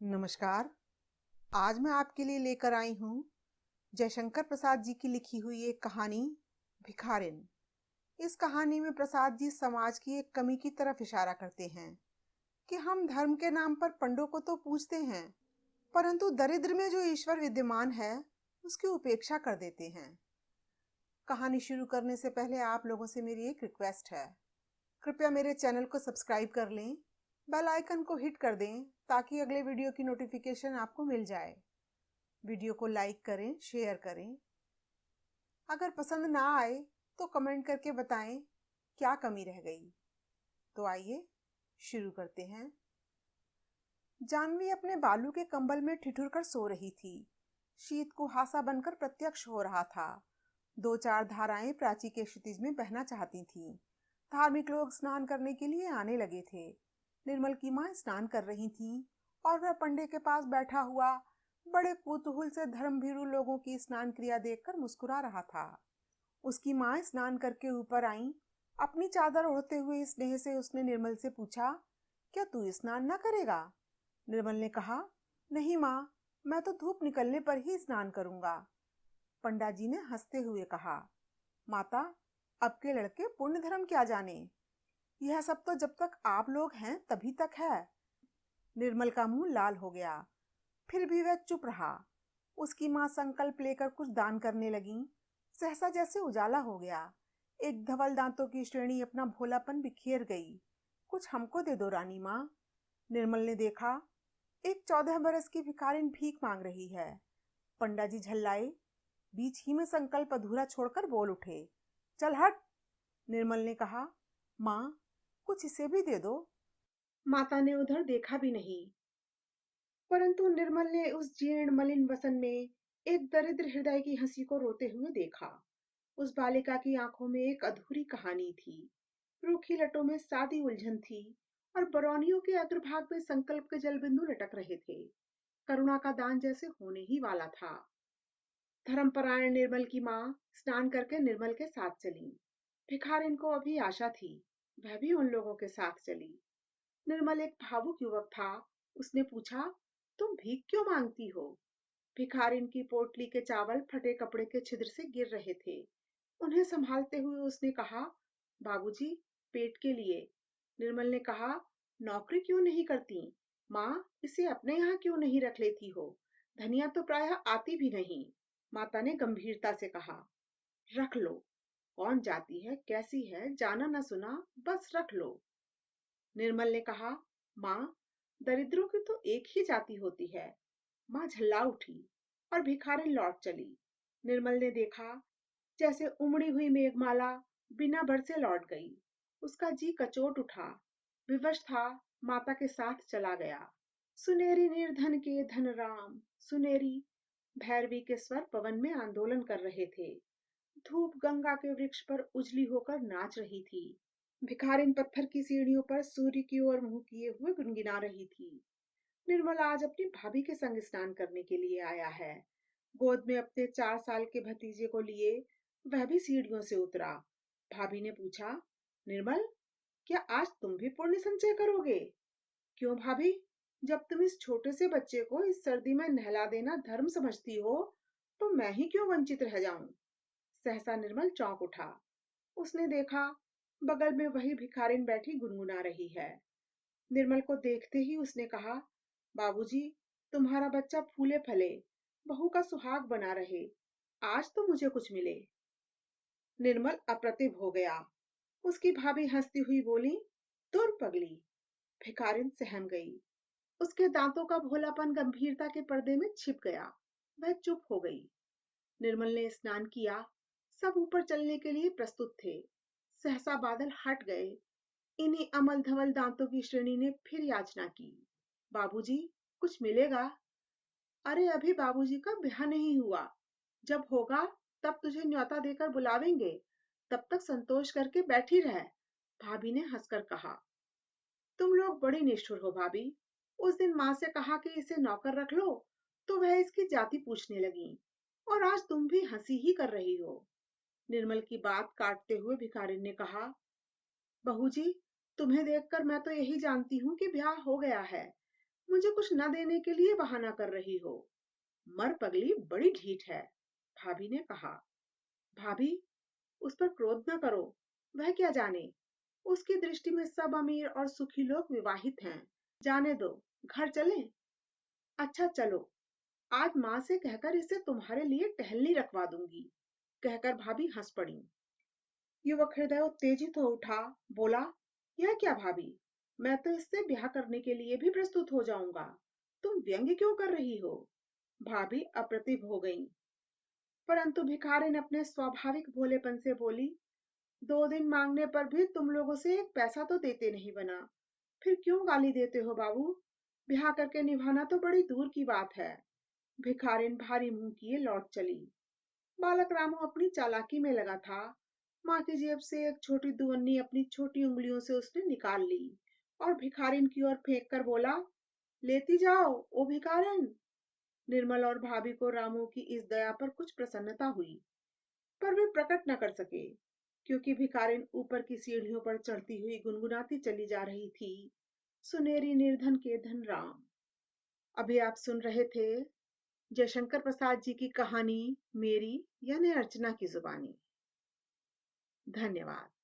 नमस्कार। आज मैं आपके लिए लेकर आई हूँ जयशंकर प्रसाद जी की लिखी हुई एक कहानी भिखारिन। इस कहानी में प्रसाद जी समाज की एक कमी की तरफ इशारा करते हैं कि हम धर्म के नाम पर पंडों को तो पूजते हैं, परंतु दरिद्र में जो ईश्वर विद्यमान है उसकी उपेक्षा कर देते हैं। कहानी शुरू करने से पहले आप लोगों से मेरी एक रिक्वेस्ट है, कृपया मेरे चैनल को सब्सक्राइब कर लें, बेल आइकन को हिट कर दें ताकि अगले वीडियो की नोटिफिकेशन आपको मिल जाए। वीडियो को लाइक करें, शेयर करें। अगर पसंद ना आए तो कमेंट करके बताएं क्या कमी रह गई। तो आइए शुरू करते हैं। जानवी अपने बालू के कंबल में ठिठुर कर सो रही थी। शीत कुहासा बनकर प्रत्यक्ष हो रहा था। दो चार धाराएं प्राची के क्षितिज में बहना चाहती थीं। धार्मिक लोग स्नान करने के लिए आने लगे थे। निर्मल की मां स्नान कर रही थीं और वह पंडे के पास बैठा हुआ बड़े कुतूहल से धर्मभीरू लोगों की स्नान क्रिया देखकर मुस्कुरा रहा था। उसकी मां स्नान करके ऊपर आई। अपनी चादर ओढ़ते हुए स्नेह से उसने निर्मल से पूछा, क्या तू स्नान न करेगा? निर्मल ने कहा, नहीं मां, मैं तो धूप निकलने पर ही स्नान करूंगा। पंडा जी ने हंसते हुए कहा, माता, अब के लड़के पुण्य धर्म क्या जाने, यह सब तो जब तक आप लोग हैं तभी तक है। निर्मल का मुंह लाल हो गया, फिर भी वह चुप रहा। उसकी मां संकल्प लेकर कुछ दान करने लगी। सहसा जैसे उजाला हो गया। एक धवल दांतों की श्रेणी अपना भोलापन बिखेर गई। कुछ हमको दे दो रानी मां। निर्मल ने देखा, एक 14 बरस की भिखारिन भीख मांग रही है। पंडा जी झल्लाए, बीच ही में संकल्प अधूरा छोड़कर बोल उठे, चल हट। निर्मल ने कहा, मां, कुछ इसे भी दे दो। माता ने उधर देखा भी नहीं, परंतु निर्मल ने उस जीर्ण मलिन वसन में एक दरिद्र हृदय की हंसी को रोते हुए देखा। उस बालिका की आंखों में एक अधूरी कहानी थी। रूखी लटों में सादी उलझन थी और बरौनियों के अग्रभाग में संकल्प के जलबिंदु लटक रहे थे। करुणा का दान जैसे होने ही वाला था। धर्मपरायण निर्मल की मां स्नान करके निर्मल के साथ चली। भिखारिन को अभी आशा थी, वह भी उन लोगों के साथ चली। निर्मल एक भावुक युवक था। उसने पूछा, तुम भीख क्यों मांगती हो? भिखारिन की पोटली के चावल फटे कपड़े के छिद्र से गिर रहे थे। उन्हें संभालते हुए उसने कहा, बाबूजी, पेट के लिए। निर्मल ने कहा, नौकरी क्यों नहीं करती? माँ, इसे अपने यहाँ क्यों नहीं रख लेती हो? धनिया तो प्रायः आती भी नहीं। माता ने गंभीरता से कहा, रख लो। कौन जाती है, कैसी है, जाना न सुना, बस रख लो। निर्मल ने कहा, माँ, दरिद्रों की तो एक ही जाति होती है। माँ झल्ला उठी और भिखारिन लौट चली। निर्मल ने देखा जैसे उमड़ी हुई मेघमाला बिना बरसे लौट गई। उसका जी कचोट उठा। विवश था, माता के साथ चला गया। सुनेरी निर्धन के धन राम, सुनेरी। भैरवी के स्वर पवन में आंदोलन कर रहे थे। धूप गंगा के वृक्ष पर उजली होकर नाच रही थी। भिखारिन पत्थर की सीढ़ियों पर सूर्य की ओर मुंह किए हुए गुनगुना रही थी। निर्मल आज अपनी भाभी के संग स्नान करने के लिए आया है। गोद में अपने 4 साल के भतीजे को लिए वह भी सीढ़ियों से उतरा। भाभी ने पूछा, निर्मल, क्या आज तुम भी पुण्य संचय करोगे? क्यों भाभी, जब तुम इस छोटे से बच्चे को इस सर्दी में नहला देना धर्म समझती हो, तो मैं ही क्यों वंचित रह जाऊं? सहसा निर्मल चौंक उठा। उसने देखा बगल में वही भिखारिन बैठी गुनगुना रही है। निर्मल को देखते ही उसने कहा, बाबूजी, तुम्हारा बच्चा फूले फले, बहू का सुहाग बना रहे, आज तो मुझे कुछ मिले। निर्मल अप्रतिभ हो गया। उसकी भाभी हंसती हुई बोली, दूर पगली। भिखारिन सहम गई। उसके दांतों का भोलापन गंभीरता के पर्दे में छिप गया। वह चुप हो गई। निर्मल ने स्नान किया। सब ऊपर चलने के लिए प्रस्तुत थे। सहसा बादल हट गए। इन्हीं अमल धवल दांतों की श्रेणी ने फिर याचना की, बाबूजी, कुछ मिलेगा? अरे अभी बाबूजी का ब्याह नहीं हुआ, जब होगा तब तुझे न्योता देकर बुलावेंगे, तब तक संतोष करके बैठी रह। भाभी ने हंसकर कहा, तुम लोग बड़ी निष्ठुर हो भाभी। उस दिन माँ से कहा कि इसे नौकर रख लो, तो वह इसकी जाति पूछने लगी, और आज तुम भी हंसी ही कर रही हो। निर्मल की बात काटते हुए भिखारिन ने कहा, बहू जी, तुम्हें देखकर मैं तो यही जानती हूँ कि ब्याह हो गया है। मुझे कुछ न देने के लिए बहाना कर रही हो। मर पगली बड़ी ढीठ है, भाभी ने कहा। भाभी, उस पर क्रोध न करो, वह क्या जाने। उसकी दृष्टि में सब अमीर और सुखी लोग विवाहित हैं। जाने दो, घर चलें? अच्छा चलो, आज माँ से कहकर इसे तुम्हारे लिए टहलनी रखवा दूंगी, कहकर भाभी हंस पड़ी। युवक हृदय उत्तेजित हो उठा, बोला, यह क्या भाभी, मैं तो इससे ब्याह करने के लिए भी प्रस्तुत हो जाऊंगा। तुम व्यंग्य क्यों कर रही हो? भाभी अप्रतिभ हो गई, परंतु भिखारिन अपने स्वाभाविक भोलेपन से बोली, 2 दिन मांगने पर भी तुम लोगों से एक पैसा तो देते नहीं बना, फिर क्यों गाली देते हो बाबू? ब्याह करके निभाना तो बड़ी दूर की बात है। भिखारिन भारी मुंह किए लौट चली। बालक रामू अपनी चालाकी में लगा था। माँ की जेब से एक छोटी दुअन्नी अपनी छोटी उंगलियों से उसने निकाल ली और भिखारिन की ओर फेंक कर बोला, लेती जाओ ओ भिखारिन। निर्मल और भाभी को रामू की इस दया पर कुछ प्रसन्नता हुई, पर वे प्रकट न कर सके, क्योंकि भिखारिन ऊपर की सीढ़ियों पर चढ़ती हुई गुनगुनाती चली जा रही थी, सुनेरी निर्धन के धन राम। अभी आप सुन रहे थे जयशंकर प्रसाद जी की कहानी मेरी यानी अर्चना की जुबानी। धन्यवाद।